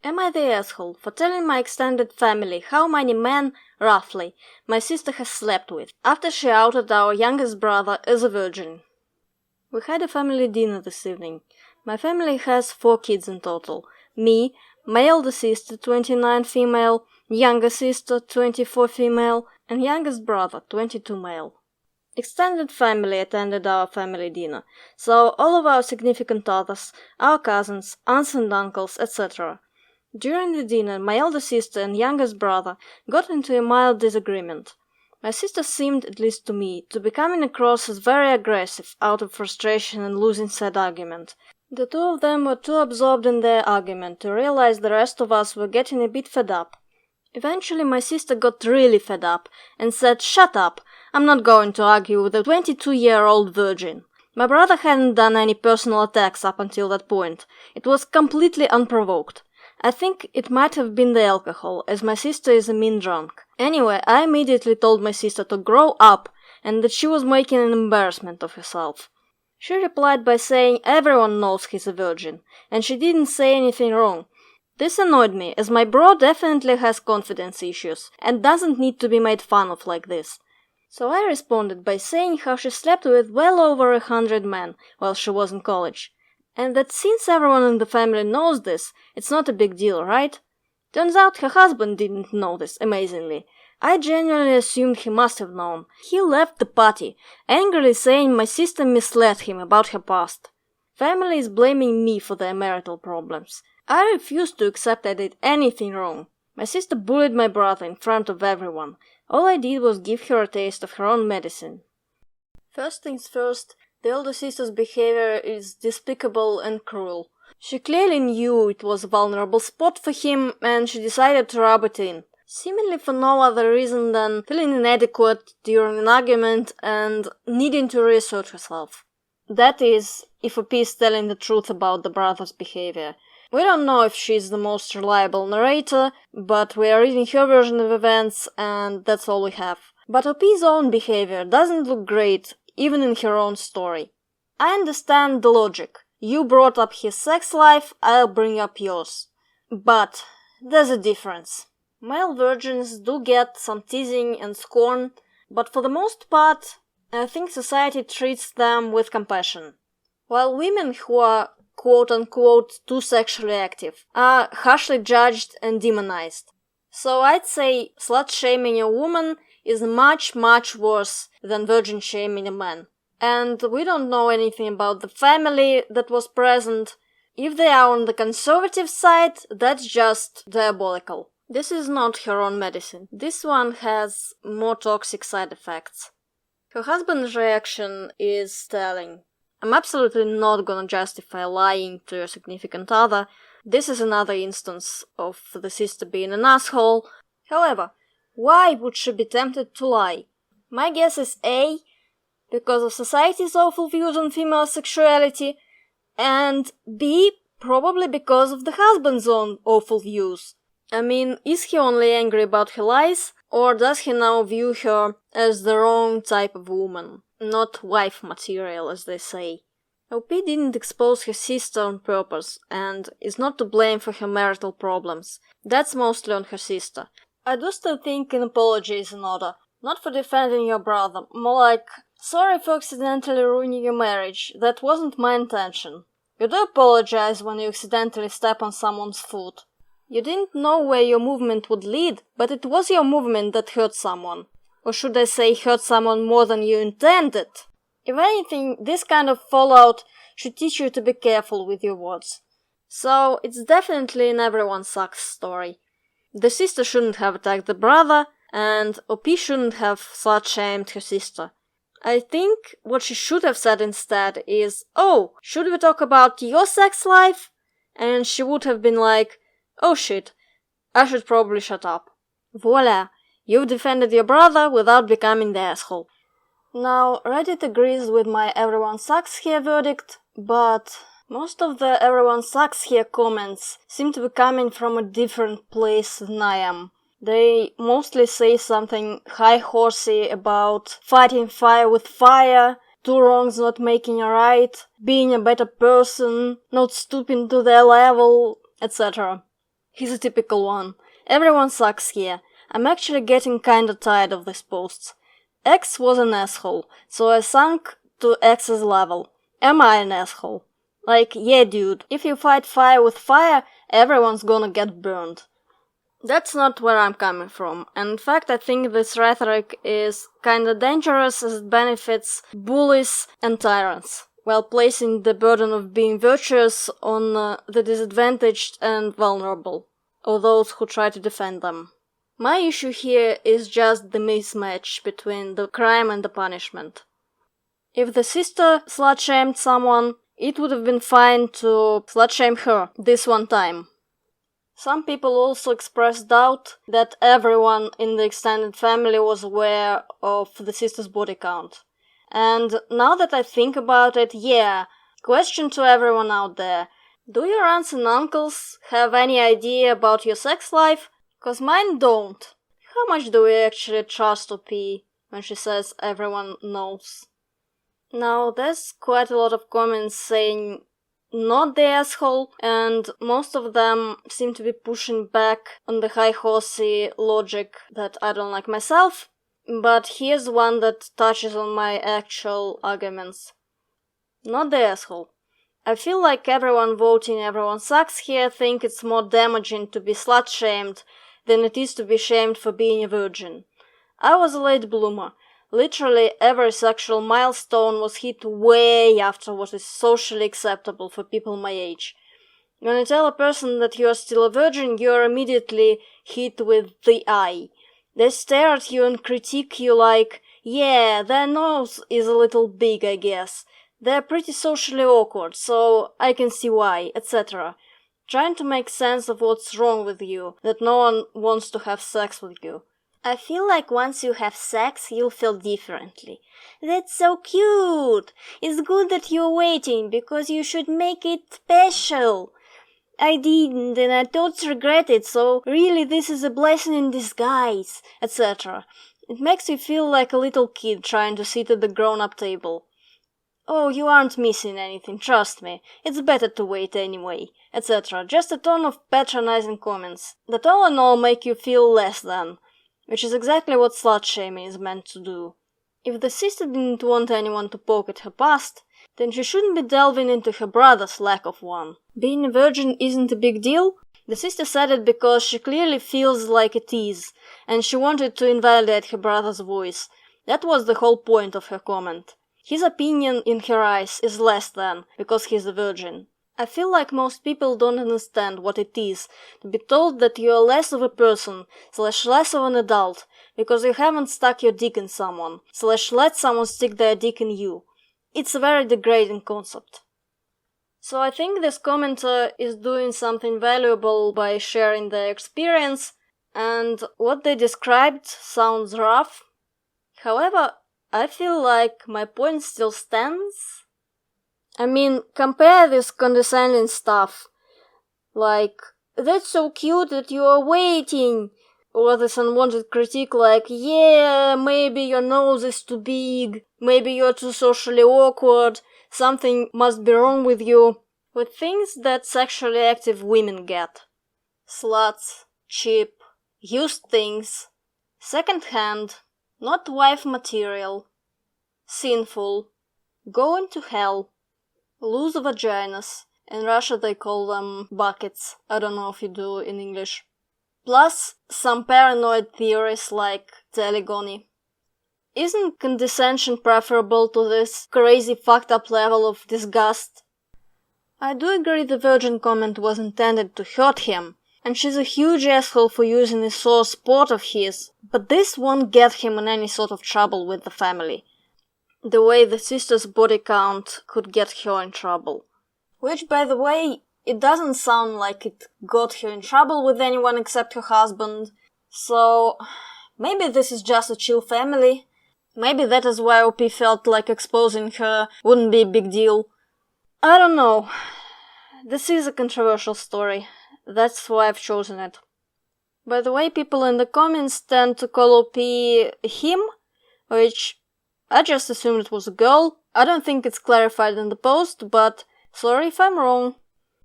Am I the asshole for telling my extended family how many men, roughly, my sister has slept with, after she outed our youngest brother as a virgin? We had a family dinner this evening. My family has 4 kids in total. Me, my elder sister, 29 female, younger sister, 24 female, and youngest brother, 22 male. Extended family attended our family dinner, so all of our significant others, our cousins, aunts and uncles, etc. During the dinner, my elder sister and youngest brother got into a mild disagreement. My sister seemed, at least to me, to be coming across as very aggressive out of frustration and losing said argument. The 2 of them were too absorbed in their argument to realize the rest of us were getting a bit fed up. Eventually my sister got really fed up and said, "Shut up, I'm not going to argue with a 22-year-old virgin." My brother hadn't done any personal attacks up until that point. It was completely unprovoked. I think it might have been the alcohol, as my sister is a mean drunk. Anyway, I immediately told my sister to grow up and that she was making an embarrassment of herself. She replied by saying everyone knows he's a virgin, and she didn't say anything wrong. This annoyed me, as my bro definitely has confidence issues and doesn't need to be made fun of like this. So I responded by saying how she slept with well over 100 men while she was in college. And that since everyone in the family knows this, it's not a big deal, right? Turns out her husband didn't know this, amazingly. I genuinely assumed he must have known. He left the party, angrily saying my sister misled him about her past. Family is blaming me for their marital problems. I refused to accept I did anything wrong. My sister bullied my brother in front of everyone. All I did was give her a taste of her own medicine. First things first, the elder sister's behavior is despicable and cruel. She clearly knew it was a vulnerable spot for him, and she decided to rub it in, seemingly for no other reason than feeling inadequate during an argument and needing to reassert herself. That is, if OP is telling the truth about the brother's behavior. We don't know if she's the most reliable narrator, but we are reading her version of events, and that's all we have. But OP's own behavior doesn't look great, even in her own story. I understand the logic. You brought up his sex life, I'll bring up yours. But there's a difference. Male virgins do get some teasing and scorn, but for the most part, I think society treats them with compassion. While women who are quote-unquote too sexually active are harshly judged and demonized. So I'd say slut-shaming a woman is much, much worse than virgin-shaming a man. And we don't know anything about the family that was present. If they are on the conservative side, that's just diabolical. This is not her own medicine. This one has more toxic side effects. Her husband's reaction is telling. I'm absolutely not gonna justify lying to your significant other. This is another instance of the sister being an asshole. However, why would she be tempted to lie? My guess is A, because of society's awful views on female sexuality, and B, probably because of the husband's own awful views. I mean, is he only angry about her lies, or does he now view her as the wrong type of woman? Not wife material, as they say. OP didn't expose her sister on purpose, and is not to blame for her marital problems. That's mostly on her sister. I do still think an apology is in order. Not for defending your brother, more like, sorry for accidentally ruining your marriage, that wasn't my intention. You do apologize when you accidentally step on someone's foot. You didn't know where your movement would lead, but it was your movement that hurt someone. Or should I say hurt someone more than you intended? If anything, this kind of fallout should teach you to be careful with your words. So, it's definitely an everyone sucks story. The sister shouldn't have attacked the brother, and OP shouldn't have slut-shamed her sister. I think what she should have said instead is, "Oh, should we talk about your sex life?" And she would have been like, "Oh shit, I should probably shut up." Voila! You've defended your brother without becoming the asshole. Now, Reddit agrees with my everyone sucks here verdict, but most of the everyone sucks here comments seem to be coming from a different place than I am. They mostly say something high-horsey about fighting fire with fire, two wrongs not making a right, being a better person, not stooping to their level, etc. He's a typical one. Everyone sucks here. I'm actually getting kinda tired of these posts. X was an asshole, so I sunk to X's level. Am I an asshole? Like, yeah dude, if you fight fire with fire, everyone's gonna get burned. That's not where I'm coming from, and in fact I think this rhetoric is kinda dangerous as it benefits bullies and tyrants, while placing the burden of being virtuous on the disadvantaged and vulnerable, or those who try to defend them. My issue here is just the mismatch between the crime and the punishment. If the sister slut-shamed someone, it would have been fine to slut-shame her this one time. Some people also expressed doubt that everyone in the extended family was aware of the sister's body count. And now that I think about it, yeah, question to everyone out there. Do your aunts and uncles have any idea about your sex life? 'Cause mine don't. How much do we actually trust OP when she says everyone knows? Now, there's quite a lot of comments saying not the asshole, and most of them seem to be pushing back on the high horsey logic that I don't like myself, but here's one that touches on my actual arguments. Not the asshole. I feel like everyone voting everyone sucks here think it's more damaging to be slut-shamed than it is to be shamed for being a virgin. I was a late bloomer. Literally every sexual milestone was hit way after what is socially acceptable for people my age. When you tell a person that you are still a virgin, you are immediately hit with the eye. They stare at you and critique you like, yeah, their nose is a little big, I guess. They're pretty socially awkward, so I can see why, etc. Trying to make sense of what's wrong with you, that no one wants to have sex with you. I feel like once you have sex, you'll feel differently. That's so cute! It's good that you're waiting, because you should make it special. I didn't, and I don't regret it, so really this is a blessing in disguise, etc. It makes you feel like a little kid trying to sit at the grown-up table. Oh, you aren't missing anything, trust me. It's better to wait anyway, etc. Just a ton of patronizing comments that all in all make you feel less than. Which is exactly what slut-shaming is meant to do. If the sister didn't want anyone to poke at her past, then she shouldn't be delving into her brother's lack of one. Being a virgin isn't a big deal? The sister said it because she clearly feels like it is, and she wanted to invalidate her brother's voice. That was the whole point of her comment. His opinion in her eyes is less than, because he's a virgin. I feel like most people don't understand what it is to be told that you're less of a person, / less of an adult, because you haven't stuck your dick in someone, / let someone stick their dick in you. It's a very degrading concept. So I think this commenter is doing something valuable by sharing their experience, and what they described sounds rough. However, I feel like my point still stands. I mean, compare this condescending stuff, like, that's so cute that you are waiting, or this unwanted critique like, yeah, maybe your nose is too big, maybe you're too socially awkward, something must be wrong with you, with things that sexually active women get. Sluts, cheap, used things, second-hand, not wife material, sinful, going to hell, loose vaginas. In Russia they call them buckets. I don't know if you do in English. Plus some paranoid theories like telegony. Isn't condescension preferable to this crazy fucked up level of disgust? I do agree the virgin comment was intended to hurt him, and she's a huge asshole for using a sore spot of his, but this won't get him in any sort of trouble with the family. The way the sister's body count could get her in trouble. Which, by the way, it doesn't sound like it got her in trouble with anyone except her husband. So, maybe this is just a chill family. Maybe that is why OP felt like exposing her wouldn't be a big deal. I don't know. This is a controversial story. That's why I've chosen it. By the way, people in the comments tend to call OP him, which I just assumed it was a girl. I don't think it's clarified in the post, but sorry if I'm wrong.